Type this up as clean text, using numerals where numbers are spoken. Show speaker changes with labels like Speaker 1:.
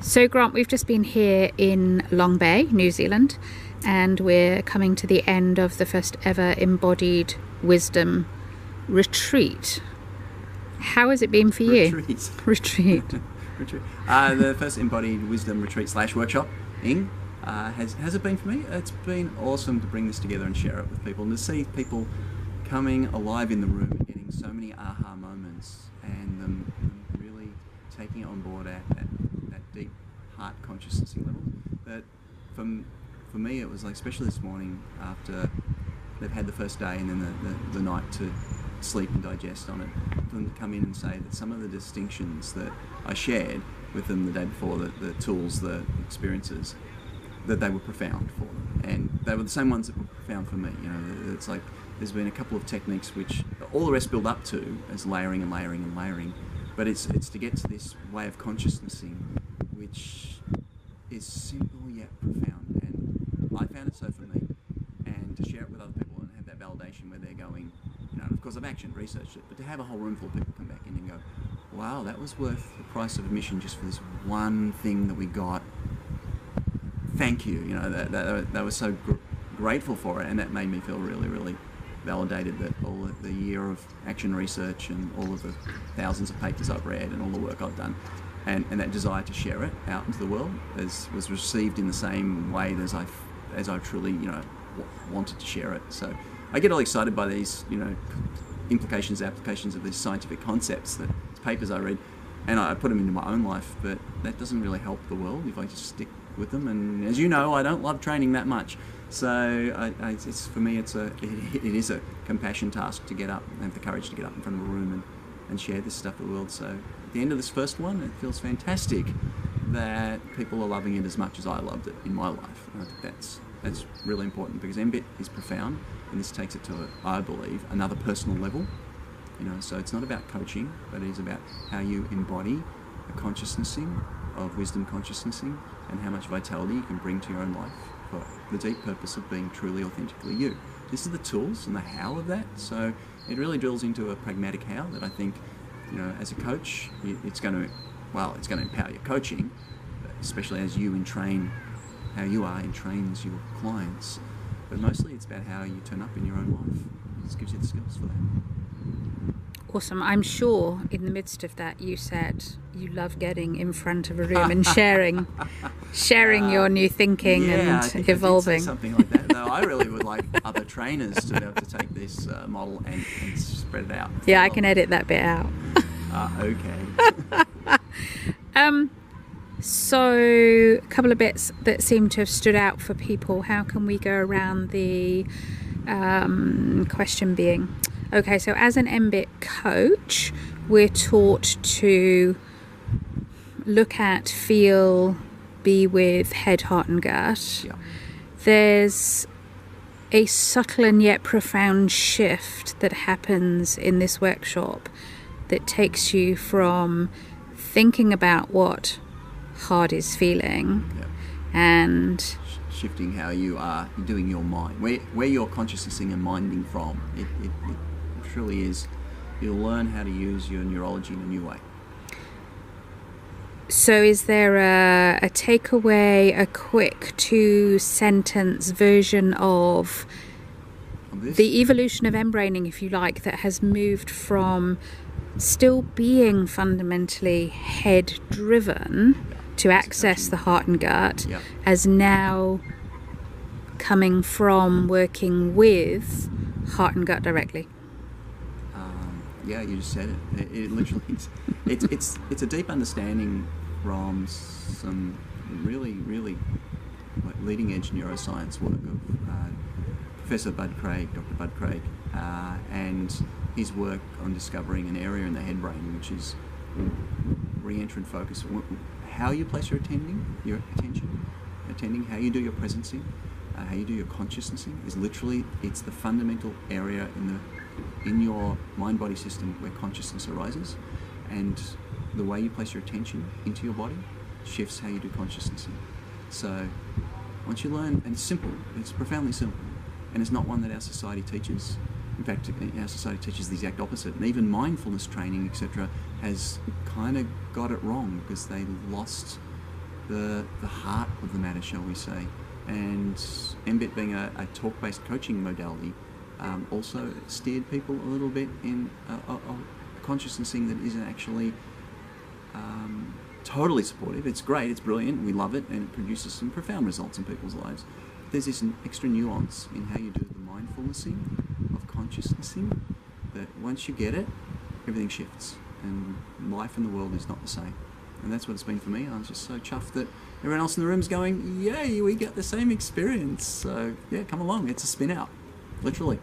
Speaker 1: So Grant, we've just been here in Long Bay, New Zealand, and we're coming to the end of the first ever emBodied wisdom retreat. How has it been for you? Retreat.
Speaker 2: The first emBodied wisdom retreat / workshop has it been for me? It's been awesome to bring this together and share it with people, and to see people coming alive in the room, getting so many aha moments, and them really taking it on board at that deep heart consciousness level. But for me, it was like, especially this morning after they've had the first day and then the night to sleep and digest on it, for them to come in and say that some of the distinctions that I shared with them the day before, the tools, the experiences, that they were profound for them, and they were the same ones that were profound for me. You know, it's like there's been a couple of techniques which all the rest build up to as layering and layering and layering, but it's to get to this way of consciousnessing which is simple yet profound, and I found it so for me, and to share it with other people and have that validation where they're going, you know, of course I've actually researched it, but to have a whole room full of people come back in and go, wow, that was worth the price of admission just for this one thing that we got. Thank you. You know, that was so grateful for it, and that made me feel really, really validated that all of the year of action research and all of the thousands of papers I've read and all the work I've done, and that desire to share it out into the world was received in the same way as I truly, you know, wanted to share it. So I get all excited by these, you know, applications of these scientific concepts, that papers I read, and I put them into my own life, but that doesn't really help the world if I just stick with them. And as you know, I don't love training that much, so it's for me, it is a compassion task to get up and have the courage to get up in front of a room and share this stuff with the world. So at the end of this first one, it feels fantastic that people are loving it as much as I loved it in my life. And I think that's really important, because emBit is profound, and this takes it to, I believe, another personal level. You know, so it's not about coaching, but it is about how you embody a consciousnessing of wisdom consciousnessing, and how much vitality you can bring to your own life for the deep purpose of being truly, authentically you. This is the tools and the how of that. So it really drills into a pragmatic how that I think, you know, as a coach, it's going to empower your coaching, especially as you entrain how you are, entrains your clients. But mostly it's about how you turn up in your own life. It just gives you the skills for that.
Speaker 1: Awesome. I'm sure in the midst of that you said you love getting in front of a room and sharing your new thinking and evolving.
Speaker 2: I say something like that. Though I really would like other trainers to be able to take this model and spread it out.
Speaker 1: Yeah, I can edit that bit out.
Speaker 2: Okay.
Speaker 1: So a couple of bits that seem to have stood out for people. How can we go around the question being, okay, so as an emBit coach, we're taught to look at, feel, be with head, heart and gut.
Speaker 2: Yeah.
Speaker 1: There's a subtle and yet profound shift that happens in this workshop that takes you from thinking about what heart is feeling,
Speaker 2: yeah,
Speaker 1: and
Speaker 2: shifting how you are doing your mind, where you're consciousnessing and minding from. It truly is. You'll learn how to use your neurology in a new way.
Speaker 1: So is there a takeaway, a quick 2-sentence version of the evolution of embraining, if you like, that has moved from still being fundamentally head driven to access the heart and gut,
Speaker 2: yeah,
Speaker 1: as now coming from working with heart and gut directly?
Speaker 2: Yeah, you just said it. It literally is. It's a deep understanding from some really, really like leading edge neuroscience work of Professor Dr. Bud Craig, and his work on discovering an area in the head brain which is re-entrant focus. How you place your attention, how you do your presencing, how you do your consciousnessing is literally, it's the fundamental area in your mind-body system where consciousness arises, and the way you place your attention into your body shifts how you do consciousnessing. So once you learn, and it's simple, it's profoundly simple, and it's not one that our society teaches. In fact, our society teaches the exact opposite, and even mindfulness training, etc., has kind of got it wrong because they lost the heart of the matter, shall we say. And emBit being a talk-based coaching modality also steered people a little bit in a consciousnessing that isn't actually totally supportive. It's great, it's brilliant, we love it, and it produces some profound results in people's lives. There's this extra nuance in how you do the mindfulnessing of consciousnessing that once you get it, everything shifts, and life in the world is not the same. And that's what it's been for me. I was just so chuffed that everyone else in the room's going, yay, we get the same experience. So yeah, come along, it's a spin out, literally.